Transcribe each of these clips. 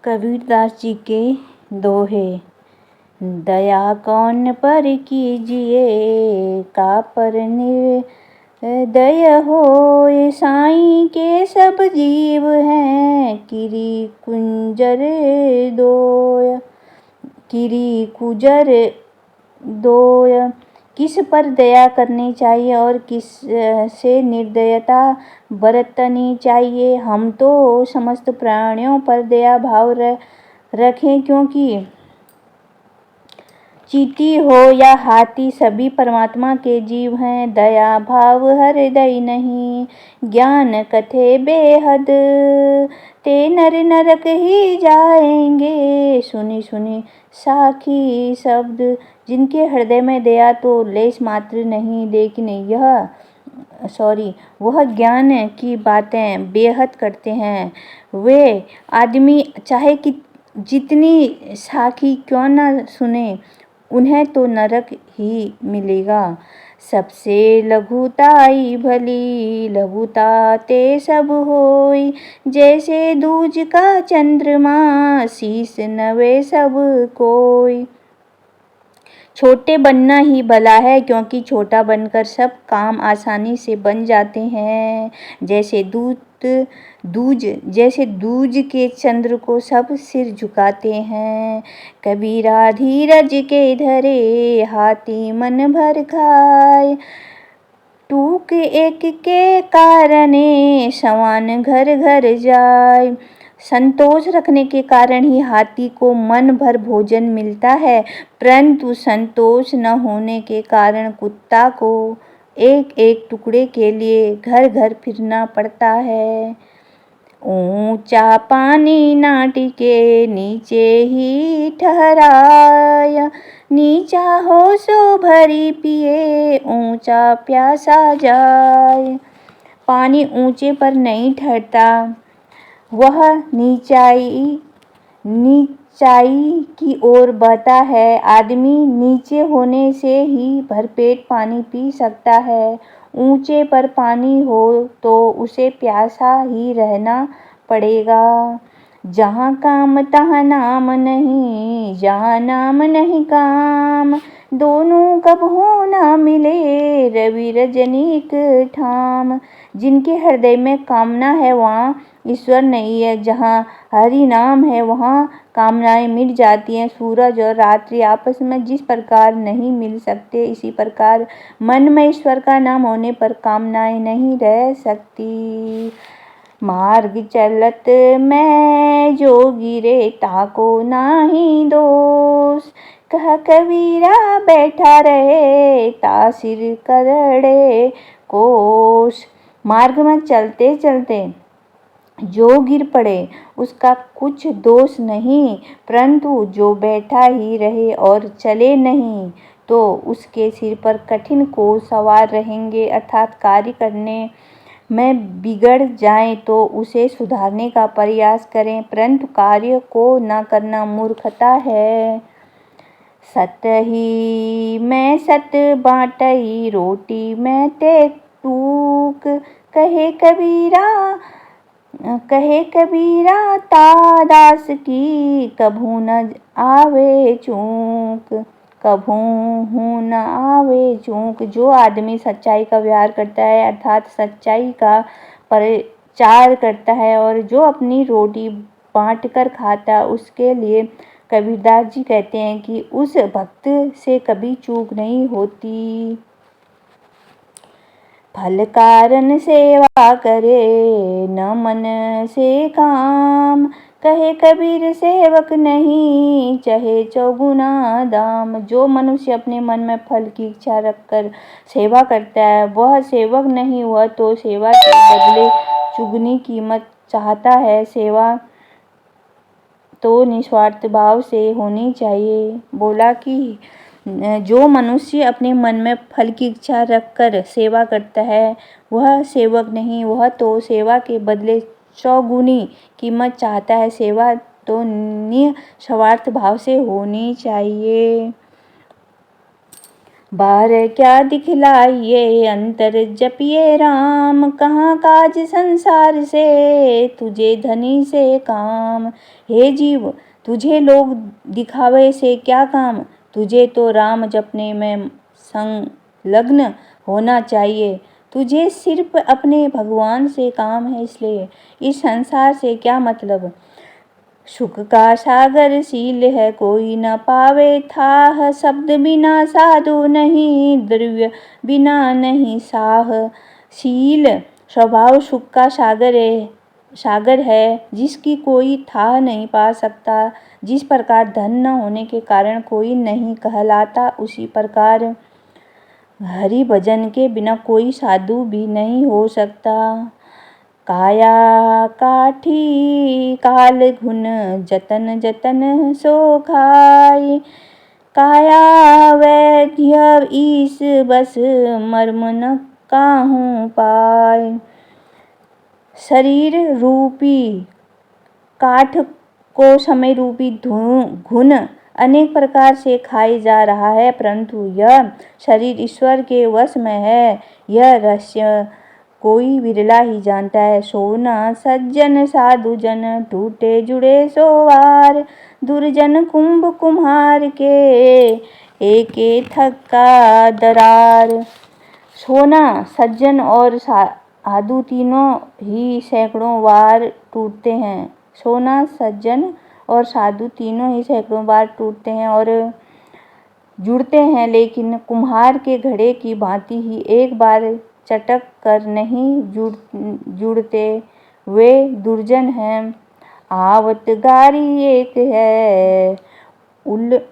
कबीरदास जी के दोहे। दया कौन पर कीजिए, का पर निर्दय होए। साईं के सब जीव हैं, किरी कुजर दोय। किस पर दया करनी चाहिए और किस से निर्दयता बरतनी चाहिए। हम तो समस्त प्राणियों पर दया भाव रखें, क्योंकि चींटी हो या हाथी सभी परमात्मा के जीव हैं। दया भाव हृदय नहीं, ज्ञान कथे बेहद। ते नर नरक ही जाएंगे, सुनी सुनी साखी शब्द। जिनके हृदय में दया तो लेश मात्र नहीं, लेकिन वह ज्ञान की बातें बेहद करते हैं। वे आदमी चाहे कि जितनी साखी क्यों न सुने, उन्हें तो नरक ही मिलेगा। सबसे लघुताई भली, लघुता ते सब होई। जैसे दूज का चंद्रमा, शीस नवे सब कोई। छोटे बनना ही भला है, क्योंकि छोटा बनकर सब काम आसानी से बन जाते हैं। जैसे दूज के चंद्र को सब सिर झुकाते हैं। कबीरा धीरज के धरे, हाथी मन भर खाए। टूक एक के कारणे, सवान घर घर जाए। संतोष रखने के कारण ही हाथी को मन भर भोजन मिलता है, परंतु संतोष न होने के कारण कुत्ता को एक एक टुकड़े के लिए घर घर फिरना पड़ता है। ऊंचा पानी ना टिके, नीचे ही ठहराया। नीचा हो सो भरी पिए, ऊंचा प्यासा जाए। पानी ऊंचे पर नहीं ठहरता, वह नीचाई की ओर बहता है। आदमी नीचे होने से ही भरपेट पानी पी सकता है। ऊंचे पर पानी हो तो उसे प्यासा ही रहना पड़ेगा। जहाँ काम तहाँ नाम नहीं, जहाँ नाम नहीं काम। दोनों कबहू ना मिले, रवि रजनीक ठाम। जिनके हृदय में कामना है वहाँ ईश्वर नहीं है। जहाँ हरि नाम है वहाँ कामनाएं मिट जाती हैं। सूरज और रात्रि आपस में जिस प्रकार नहीं मिल सकते, इसी प्रकार मन में ईश्वर का नाम होने पर कामनाएं नहीं रह सकती। मार्ग चलत में जो गिरे, ताको नाही दोष। कह कबीरा बैठा रहे, ता सिर करड़े कोश। मार्ग में चलते चलते जो गिर पड़े उसका कुछ दोष नहीं, परंतु जो बैठा ही रहे और चले नहीं तो उसके सिर पर कठिन कोस सवार रहेंगे। अर्थात कार्य करने में बिगड़ जाए तो उसे सुधारने का प्रयास करें, परंतु कार्य को न करना मूर्खता है। सत ही मैं सत बाटई, रोटी में ते टूक। कहे कबीरा तादास की, कभू न आवे चूक। जो आदमी सच्चाई का व्यवहार करता है, अर्थात सच्चाई का प्रचार करता है और जो अपनी रोटी बांट कर खाता है, उसके लिए कबीरदास जी कहते हैं कि उस भक्त से कभी चूक नहीं होती। फल कारण सेवा करे, न मन से काम। कहे कबीर सेवक नहीं, चाहे चौगुना दाम। जो मनुष्य अपने मन में फल की इच्छा रखकर सेवा करता है, वह सेवक नहीं, वह तो सेवा के बदले चुगनी कीमत चाहता है। सेवा तो निस्वार्थ भाव से होनी चाहिए। बोला कि जो मनुष्य अपने मन में फल की इच्छा रखकर सेवा करता है, वह सेवक नहीं, वह तो सेवा के बदले चौगुनी कीमत चाहता है। सेवा तो निस्वार्थ भाव से होनी चाहिए। बाहर क्या दिखलाइए अंतर जपिए राम, कहाँ काज संसार से तुझे धनी से काम। हे जीव, तुझे लोग दिखावे से क्या काम, तुझे तो राम जपने में संलग्न होना चाहिए। तुझे सिर्फ अपने भगवान से काम है, इसलिए इस संसार से क्या मतलब। सुख का सागर शील है कोई न पावे थाह, शब्द बिना साधु नहीं द्रव्य बिना नहीं साह। शील स्वभाव सुख का सागर है जिसकी कोई थाह नहीं पा सकता। जिस प्रकार धन न होने के कारण कोई नहीं कहलाता, उसी प्रकार हरि भजन के बिना कोई साधु भी नहीं हो सकता। काया काठी काल घुन जतन जतन सो खाय, काया वैद्य ईस बस मर्म न काहू पाय। शरीर रूपी काठ को समय रूपी घुन अनेक प्रकार से खाई जा रहा है, परंतु यह शरीर ईश्वर के वश में है। यह रहस्य कोई विरला ही जानता है। सोना सज्जन साधु जन टूटे जुड़े सोवार, दुर्जन कुंभ कुम्हार के एके थक्का दरार। सोना सज्जन और साधु तीनों ही सैकड़ों बार टूटते हैं। सोना सज्जन और साधु तीनों ही सैकड़ों बार टूटते हैं और जुड़ते हैं, लेकिन कुम्हार के घड़े की भांति ही एक बार चटक कर नहीं जुड़ते। वे दुर्जन हैं। आवत गारी एक है उलटत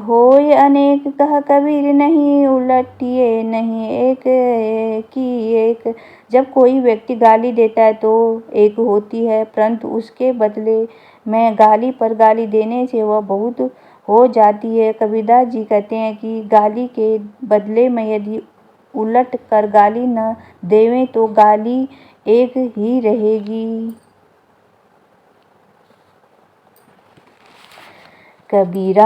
होय अनेक, कह कबीर नहीं उलटिए नहीं एक की एक। जब कोई व्यक्ति गाली देता है तो एक होती है, परंतु उसके बदले में गाली पर गाली देने से वह बहुत हो जाती है। कबीरदास जी कहते हैं कि गाली के बदले में यदि उलट कर गाली न देवें तो गाली एक ही रहेगी। कबीरा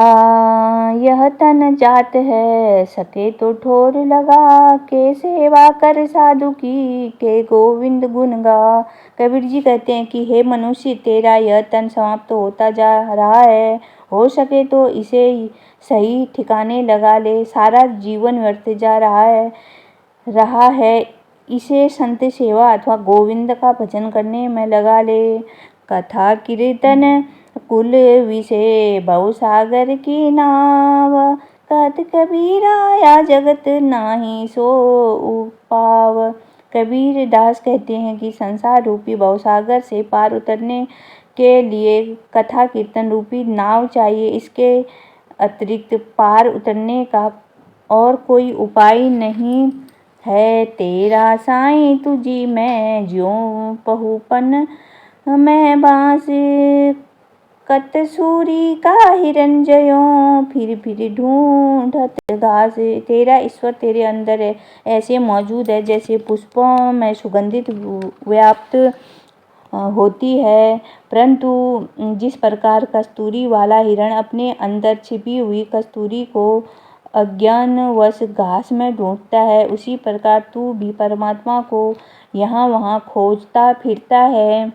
यह तन जात है, सके तो ठोर लगा के सेवा कर साधु की, के गोविंद गुण गा। कबीर जी कहते हैं कि हे मनुष्य, तेरा यह तन समाप्त होता जा रहा है, हो सके तो इसे सही ठिकाने लगा ले। सारा जीवन व्यर्थ जा रहा है, इसे संत सेवा अथवा गोविंद का भजन करने में लगा ले। कथा कीर्तन कुल विषय भवसागर की नाव, कहत कबीरा या जगत नाही सो पाव। कबीर दास कहते हैं कि संसार रूपी भवसागर से पार उतरने के लिए कथा कीर्तन रूपी नाव चाहिए। इसके अतिरिक्त पार उतरने का और कोई उपाय नहीं है। तेरा साईं तुझी मैं ज्यों पहुपन मैं बांस, कतसूरी का हिरन जयों फिर ढूंढत घास। तेरा ईश्वर तेरे अंदर है, ऐसे मौजूद है जैसे पुष्पों में सुगंधित व्याप्त होती है, परंतु जिस प्रकार कस्तूरी वाला हिरण अपने अंदर छिपी हुई कस्तूरी को अज्ञानवश घास में ढूंढता है, उसी प्रकार तू भी परमात्मा को यहाँ वहाँ खोजता फिरता है।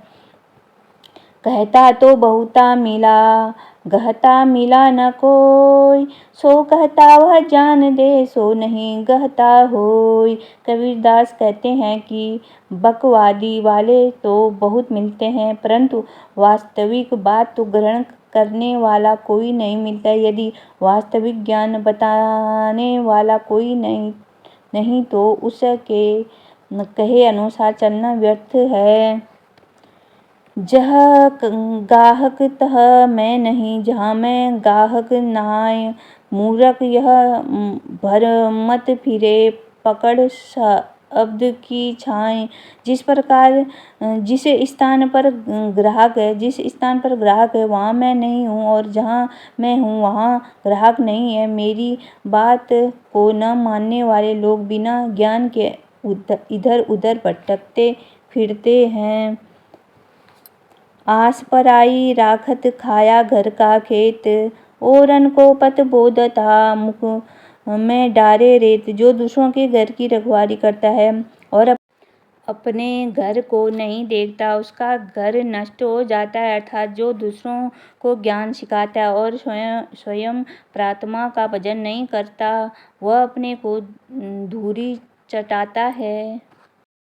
कहता तो बहुता मिला, गहता मिला न कोई, सो कहता वह जान दे सो नहीं गहता होय। कबीरदास कहते हैं कि बकवादी वाले तो बहुत मिलते हैं, परंतु वास्तविक बात तो ग्रहण करने वाला कोई नहीं मिलता। यदि वास्तविक ज्ञान बताने वाला कोई नहीं तो उसके कहे अनुसार चलना व्यर्थ है। जह गाहक तह मैं नहीं, जहाँ मैं गाहक नहाय। मूर्ख यह भरमत फिरे पकड़ शब्द की छाए। जिस प्रकार जिस स्थान पर ग्राहक है वहाँ मैं नहीं हूँ, और जहाँ मैं हूँ वहाँ ग्राहक नहीं है। मेरी बात को न मानने वाले लोग बिना ज्ञान के इधर उधर भटकते फिरते हैं। आस पराई राखत खाया घर का खेत, ओरन को पथ बोध था मुख में डारे रेत। जो दूसरों के घर की रखवाली करता है और अपने घर को नहीं देखता, उसका घर नष्ट हो जाता है। अर्थात जो दूसरों को ज्ञान सिखाता है और स्वयं प्रार्थना का भजन नहीं करता, वह अपने को धूरी चटाता है।